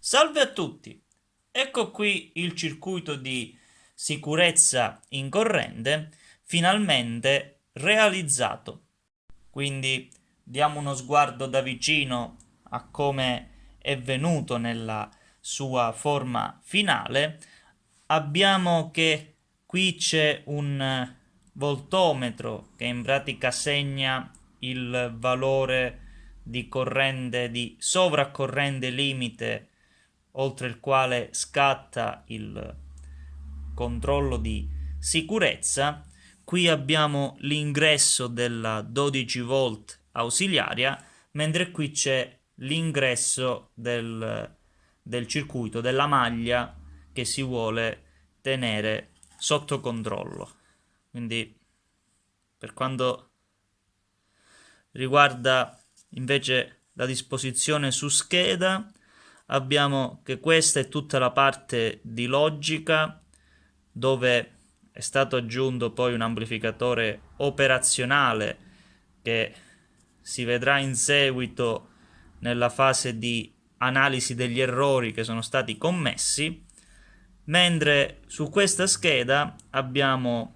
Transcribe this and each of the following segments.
Salve a tutti! Ecco qui il circuito di sicurezza in corrente finalmente realizzato. Quindi diamo uno sguardo da vicino a come è venuto nella sua forma finale. Abbiamo che qui c'è un voltometro che in pratica segna il valore di corrente, di sovraccorrente limite oltre il quale scatta il controllo di sicurezza. Qui abbiamo l'ingresso della 12 volt ausiliaria, mentre qui c'è l'ingresso del circuito, della maglia che si vuole tenere sotto controllo. Quindi per quanto riguarda invece la disposizione su scheda, abbiamo che questa è tutta la parte di logica, dove è stato aggiunto poi un amplificatore operazionale che si vedrà in seguito nella fase di analisi degli errori che sono stati commessi, mentre su questa scheda abbiamo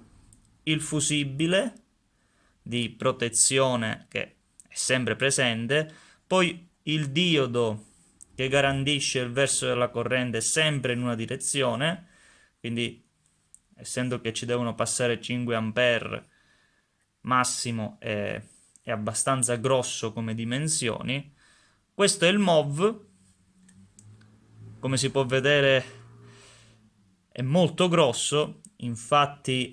il fusibile di protezione che è sempre presente, poi il diodo che garantisce il verso della corrente sempre in una direzione, quindi essendo che ci devono passare 5 ampere massimo è abbastanza grosso come dimensioni. Questo è il MOV, come si può vedere è molto grosso, infatti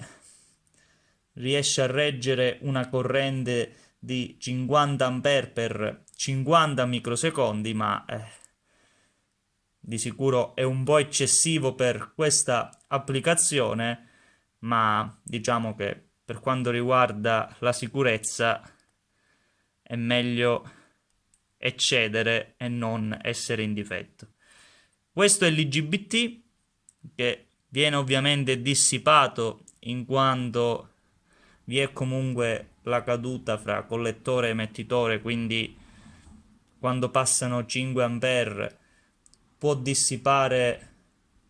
riesce a reggere una corrente di 50 ampere per 50 microsecondi, ma di sicuro è un po' eccessivo per questa applicazione, ma diciamo che per quanto riguarda la sicurezza è meglio eccedere e non essere in difetto. Questo è l'IGBT che viene ovviamente dissipato in quanto vi è comunque la caduta fra collettore e emettitore, quindi quando passano 5 ampere può dissipare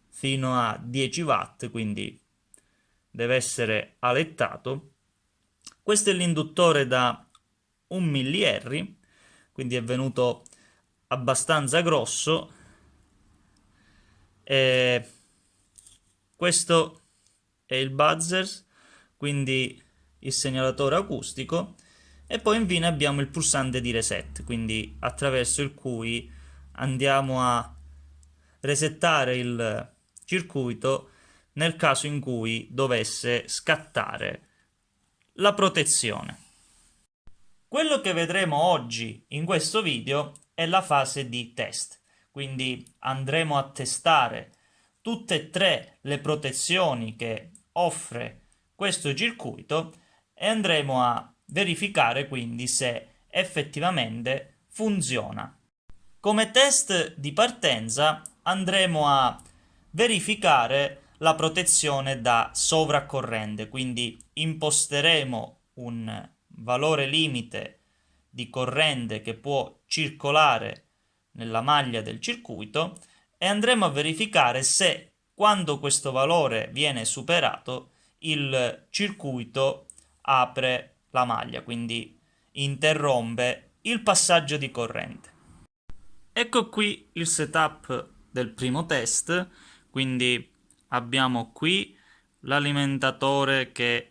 fino a 10 watt, quindi deve essere alettato. Questo è l'induttore da 1 mH, quindi è venuto abbastanza grosso. E questo è il buzzer, quindi il segnalatore acustico, e poi infine abbiamo il pulsante di reset, quindi attraverso il cui andiamo a resettare il circuito nel caso in cui dovesse scattare la protezione. Quello che vedremo oggi in questo video è la fase di test, quindi andremo a testare tutte e tre le protezioni che offre questo circuito e andremo a verificare quindi se effettivamente funziona. Come test di partenza andremo a verificare la protezione da sovraccorrente, quindi imposteremo un valore limite di corrente che può circolare nella maglia del circuito e andremo a verificare se quando questo valore viene superato il circuito apre la maglia, quindi interrompe il passaggio di corrente. Ecco qui il setup del primo test, quindi abbiamo qui l'alimentatore che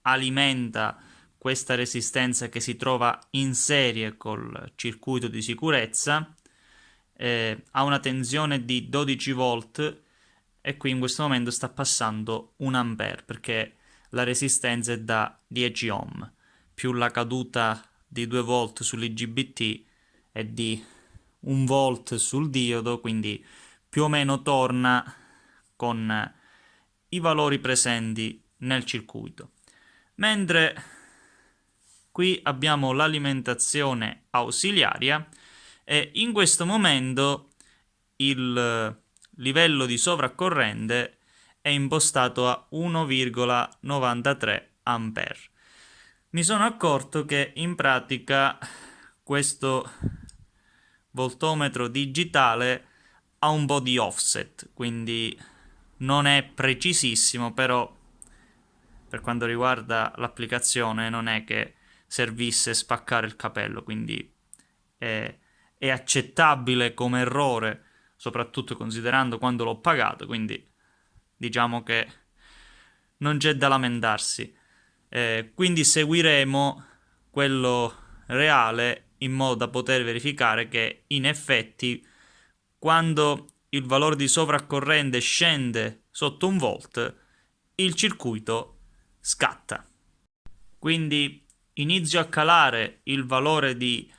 alimenta questa resistenza che si trova in serie col circuito di sicurezza, ha una tensione di 12 volt e qui in questo momento sta passando 1 ampere perché la resistenza è da 10 ohm più la caduta di 2 volt sull'IGBT è di 1 volt sul diodo, quindi più o meno torna con i valori presenti nel circuito. Mentre qui abbiamo l'alimentazione ausiliaria e in questo momento il livello di sovraccorrente è impostato a 1,93 A. Mi sono accorto che in pratica questo voltometro digitale ha un po' di offset, quindi non è precisissimo, però per quanto riguarda l'applicazione non è che servisse spaccare il capello, quindi è accettabile come errore, soprattutto considerando quando l'ho pagato, quindi diciamo che non c'è da lamentarsi. Quindi seguiremo quello reale in modo da poter verificare che in effetti quando il valore di sovraccorrente scende sotto 1 volt, il circuito scatta. Quindi inizio a calare il valore di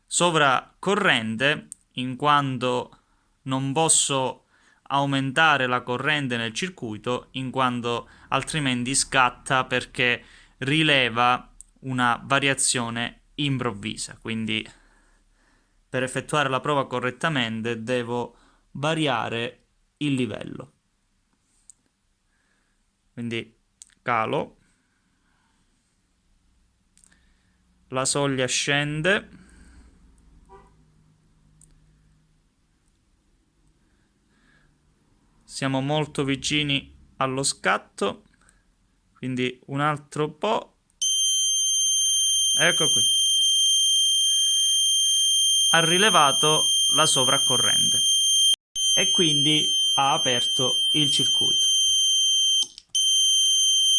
sovracorrente in quanto non posso aumentare la corrente nel circuito, in quanto altrimenti scatta perché rileva una variazione improvvisa. Quindi per effettuare la prova correttamente devo variare il livello. Quindi calo, la soglia scende, siamo molto vicini allo scatto, quindi un altro po', ecco qui, ha rilevato la sovraccorrente e quindi ha aperto il circuito.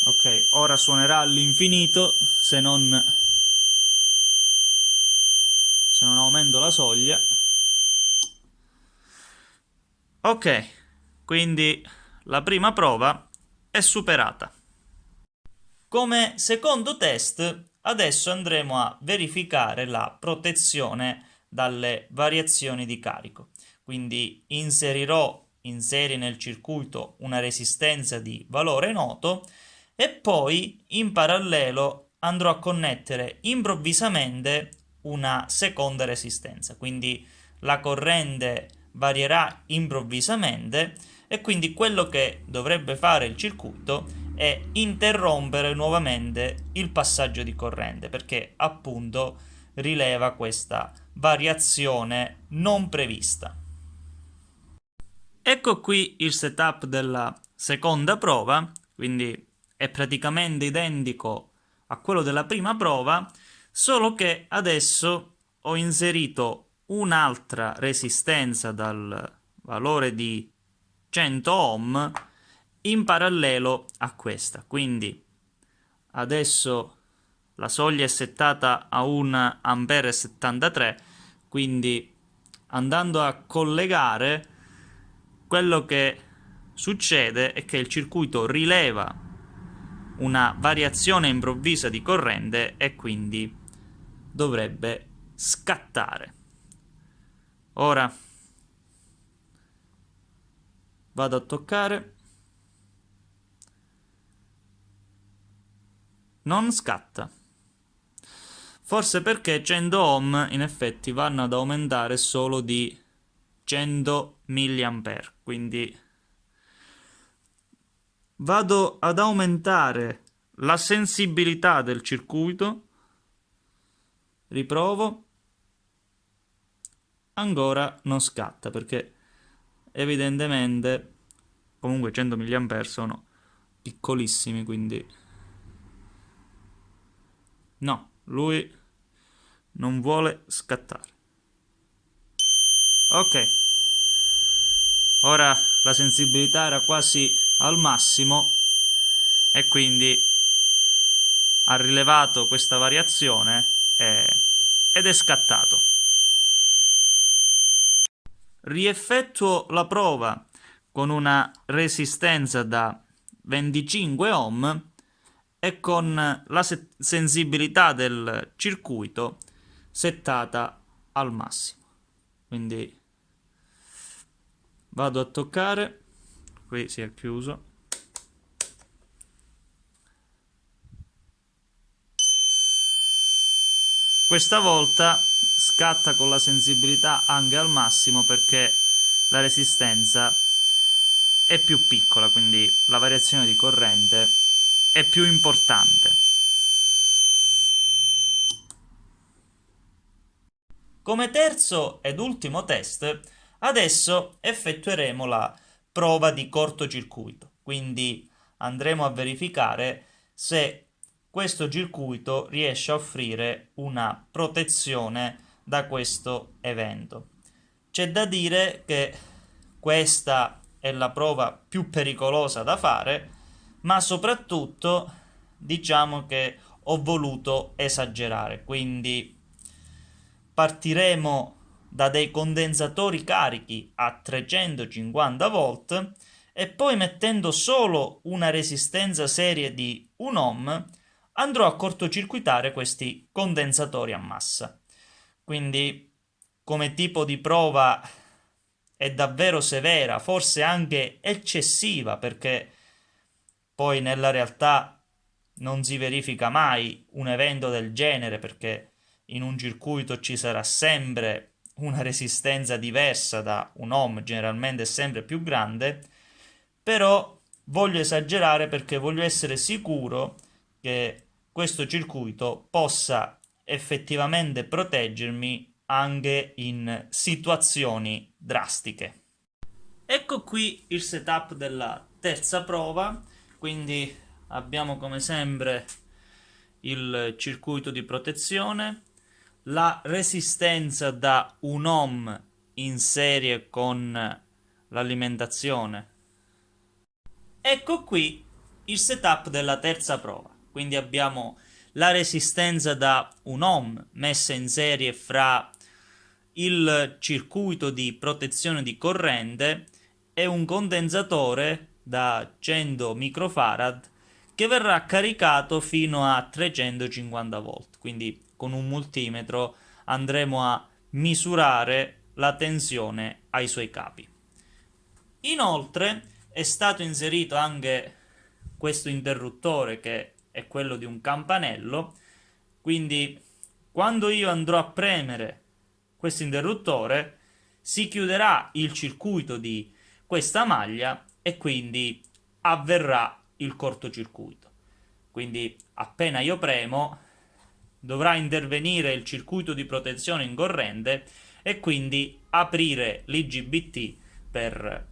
Ok, ora suonerà all'infinito se non aumento la soglia. Ok, quindi la prima prova è superata. Come secondo test, adesso andremo a verificare la protezione dalle variazioni di carico. Quindi inseri nel circuito una resistenza di valore noto e poi in parallelo andrò a connettere improvvisamente una seconda resistenza. Quindi la corrente varierà improvvisamente e quindi quello che dovrebbe fare il circuito è interrompere nuovamente il passaggio di corrente perché appunto rileva questa variazione non prevista. Ecco qui il setup della seconda prova, quindi è praticamente identico a quello della prima prova, solo che adesso ho inserito un'altra resistenza dal valore di 100 ohm in parallelo a questa. Quindi adesso la soglia è settata a 1,73 A, quindi andando a collegare, quello che succede è che il circuito rileva una variazione improvvisa di corrente e quindi dovrebbe scattare. Ora vado a toccare, non scatta. Forse perché 100 ohm in effetti vanno ad aumentare solo di 100 mA, quindi vado ad aumentare la sensibilità del circuito, riprovo, ancora non scatta perché evidentemente comunque 100 mA sono piccolissimi, quindi no, lui non vuole scattare. Ok, ora la sensibilità era quasi al massimo e quindi ha rilevato questa variazione ed è scattato. Rieffettuo la prova con una resistenza da 25 ohm e con la sensibilità del circuito settata al massimo. Quindi vado a toccare, qui si è chiuso. Questa volta scatta con la sensibilità anche al massimo perché la resistenza è più piccola, quindi la variazione di corrente è più importante. Come terzo ed ultimo test Adesso effettueremo la prova di cortocircuito, quindi andremo a verificare se questo circuito riesce a offrire una protezione da questo evento. C'è da dire che questa è la prova più pericolosa da fare, ma soprattutto diciamo che ho voluto esagerare, quindi partiremo da dei condensatori carichi a 350 volt e poi mettendo solo una resistenza serie di 1 ohm andrò a cortocircuitare questi condensatori a massa. Quindi come tipo di prova è davvero severa, forse anche eccessiva, perché poi nella realtà non si verifica mai un evento del genere, perché in un circuito ci sarà sempre una resistenza diversa da un ohm, generalmente è sempre più grande, però voglio esagerare perché voglio essere sicuro che questo circuito possa effettivamente proteggermi anche in situazioni drastiche. Ecco qui il setup della terza prova, quindi abbiamo come sempre il circuito di protezione, la resistenza da 1 ohm in serie con l'alimentazione. Ecco qui il setup della terza prova, quindi abbiamo la resistenza da 1 ohm messa in serie fra il circuito di protezione di corrente e un condensatore da 100 microfarad che verrà caricato fino a 350 volt. Quindi con un multimetro andremo a misurare la tensione ai suoi capi. Inoltre è stato inserito anche questo interruttore che è quello di un campanello, quindi quando io andrò a premere questo interruttore si chiuderà il circuito di questa maglia e quindi avverrà il cortocircuito. Quindi appena io premo dovrà intervenire il circuito di protezione in corrente e quindi aprire l'IGBT per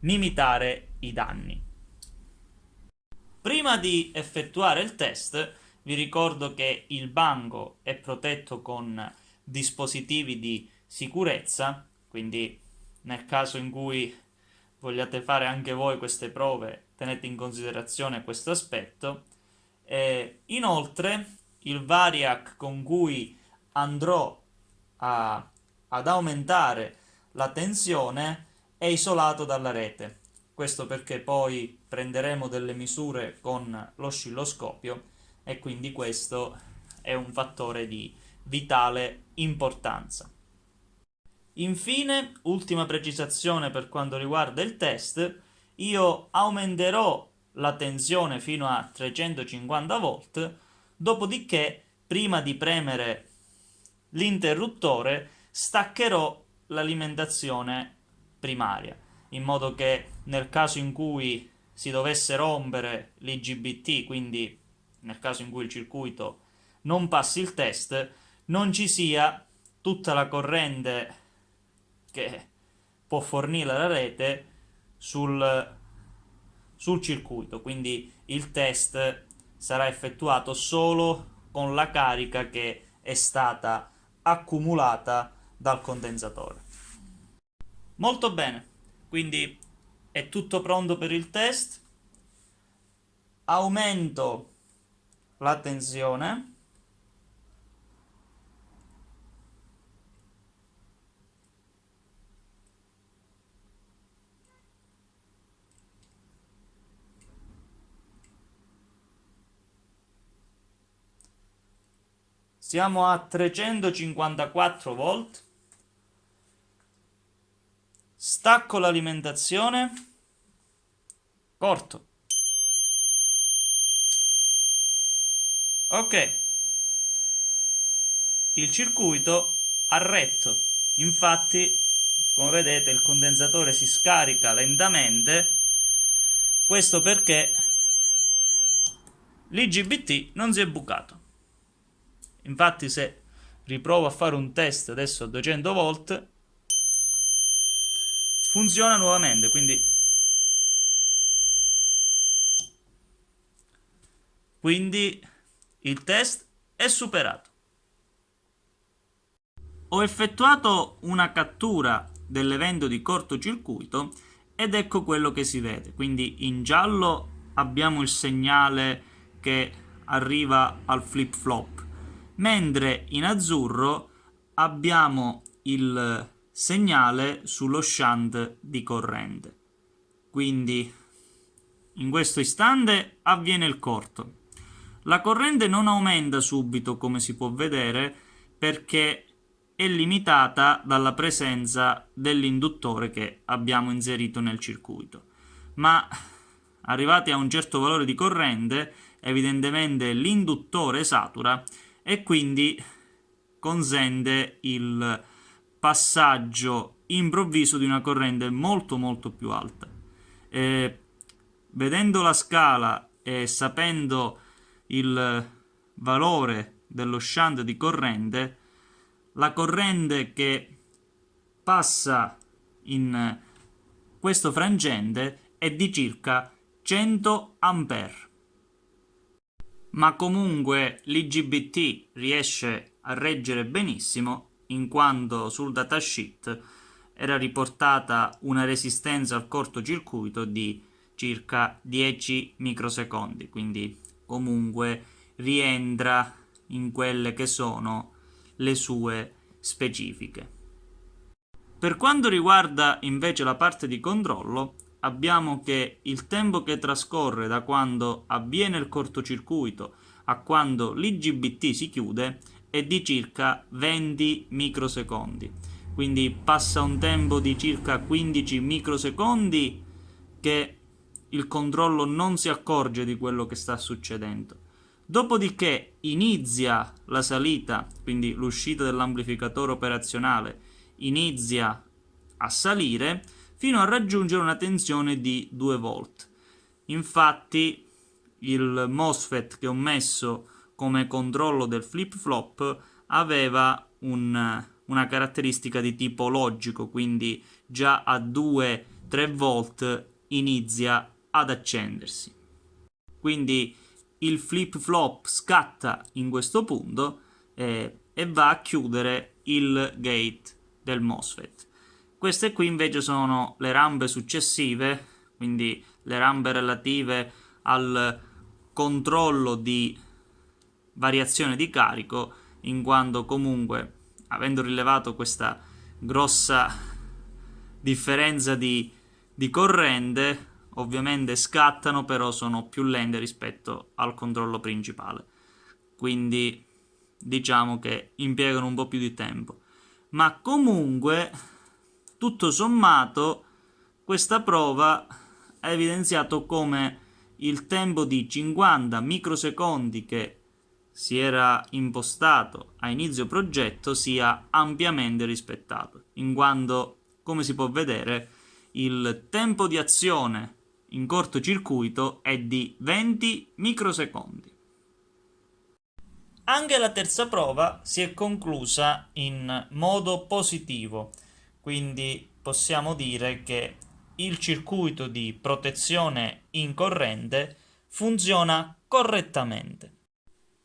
limitare i danni. Prima di effettuare il test vi ricordo che il banco è protetto con dispositivi di sicurezza, quindi nel caso in cui vogliate fare anche voi queste prove tenete in considerazione questo aspetto. E inoltre il variac con cui andrò ad aumentare la tensione è isolato dalla rete. Questo perché poi prenderemo delle misure con l'oscilloscopio e quindi questo è un fattore di vitale importanza. Infine, ultima precisazione per quanto riguarda il test, io aumenterò la tensione fino a 350 volt, dopodiché, prima di premere l'interruttore, staccherò l'alimentazione primaria, in modo che nel caso in cui si dovesse rompere l'IGBT, quindi nel caso in cui il circuito non passi il test, non ci sia tutta la corrente che può fornire la rete sul circuito, quindi il test sarà effettuato solo con la carica che è stata accumulata dal condensatore. Molto bene, quindi è tutto pronto per il test. Aumento la tensione. Siamo a 354 volt. Stacco l'alimentazione. Corto. Ok. Il circuito ha retto. Infatti, come vedete, il condensatore si scarica lentamente. Questo perché l'IGBT non si è bucato. Infatti se riprovo a fare un test adesso a 200 volt funziona nuovamente, quindi il test è superato. Ho effettuato una cattura dell'evento di cortocircuito ed ecco quello che si vede. Quindi in giallo abbiamo il segnale che arriva al flip flop, mentre in azzurro abbiamo il segnale sullo shunt di corrente. Quindi in questo istante avviene il corto. La corrente non aumenta subito, come si può vedere, perché è limitata dalla presenza dell'induttore che abbiamo inserito nel circuito. Ma arrivati a un certo valore di corrente, evidentemente l'induttore satura e quindi consente il passaggio improvviso di una corrente molto molto più alta. Vedendo la scala e sapendo il valore dello shunt di corrente, la corrente che passa in questo frangente è di circa 100 A. Ma comunque l'IGBT riesce a reggere benissimo, in quanto sul datasheet era riportata una resistenza al cortocircuito di circa 10 microsecondi, quindi comunque rientra in quelle che sono le sue specifiche. Per quanto riguarda invece la parte di controllo, abbiamo che il tempo che trascorre da quando avviene il cortocircuito a quando l'IGBT si chiude è di circa 20 microsecondi. Quindi passa un tempo di circa 15 microsecondi che il controllo non si accorge di quello che sta succedendo. Dopodiché inizia la salita, quindi l'uscita dell'amplificatore operazionale inizia a salire fino a raggiungere una tensione di 2 volt. Infatti il MOSFET che ho messo come controllo del flip-flop aveva una caratteristica di tipo logico, quindi già a 2-3 volt inizia ad accendersi. Quindi il flip-flop scatta in questo punto e va a chiudere il gate del MOSFET. Queste qui invece sono le rampe successive, quindi le rampe relative al controllo di variazione di carico, in quanto comunque, avendo rilevato questa grossa differenza di corrente, ovviamente scattano, però sono più lente rispetto al controllo principale. Quindi diciamo che impiegano un po' più di tempo. Ma comunque, tutto sommato, questa prova ha evidenziato come il tempo di 50 microsecondi che si era impostato a inizio progetto sia ampiamente rispettato, in quanto, come si può vedere, il tempo di azione in cortocircuito è di 20 microsecondi. Anche la terza prova si è conclusa in modo positivo, quindi possiamo dire che il circuito di protezione in corrente funziona correttamente.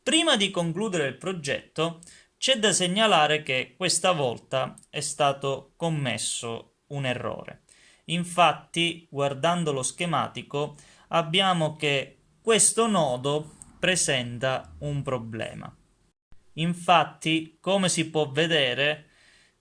Prima di concludere il progetto, c'è da segnalare che questa volta è stato commesso un errore. Infatti, guardando lo schematico, abbiamo che questo nodo presenta un problema. Infatti, come si può vedere,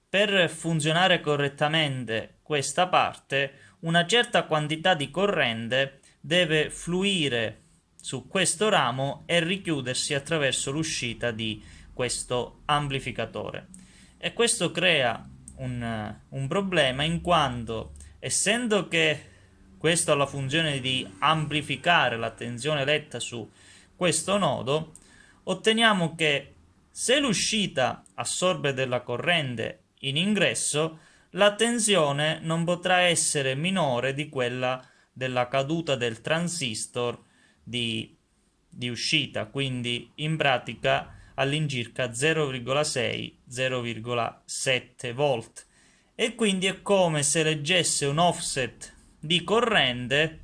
per funzionare correttamente questa parte, una certa quantità di corrente deve fluire su questo ramo e richiudersi attraverso l'uscita di questo amplificatore. E questo crea un problema, in quanto, essendo che questo ha la funzione di amplificare la tensione letta su questo nodo, otteniamo che se l'uscita assorbe della corrente in ingresso, la tensione non potrà essere minore di quella della caduta del transistor di uscita, quindi in pratica all'incirca 0,6-0,7 volt. e quindi è come se leggesse un offset di corrente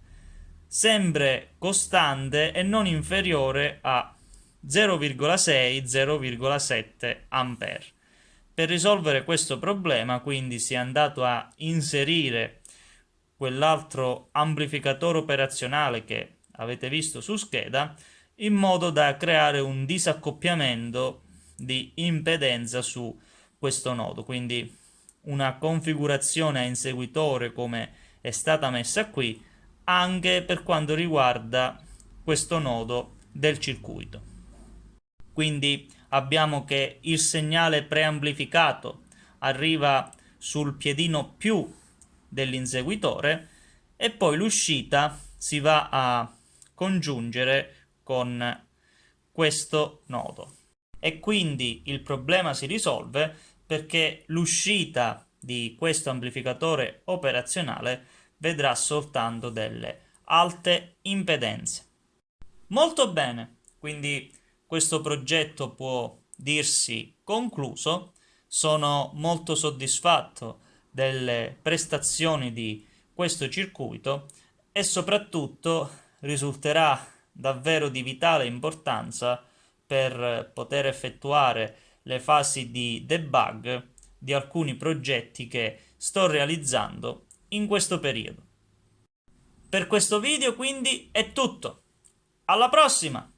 sempre costante e non inferiore a 0,6-0,7 A. Per risolvere questo problema, quindi, si è andato a inserire quell'altro amplificatore operazionale che avete visto su scheda, in modo da creare un disaccoppiamento di impedenza su questo nodo. Quindi una configurazione a inseguitore come è stata messa qui, anche per quanto riguarda questo nodo del circuito. Quindi abbiamo che il segnale preamplificato arriva sul piedino più dell'inseguitore e poi l'uscita si va a congiungere con questo nodo. E quindi il problema si risolve perché l'uscita di questo amplificatore operazionale vedrà soltanto delle alte impedenze. Molto bene, quindi questo progetto può dirsi concluso. Sono molto soddisfatto delle prestazioni di questo circuito e soprattutto risulterà davvero di vitale importanza per poter effettuare le fasi di debug di alcuni progetti che sto realizzando in questo periodo. Per questo video quindi è tutto. Alla prossima!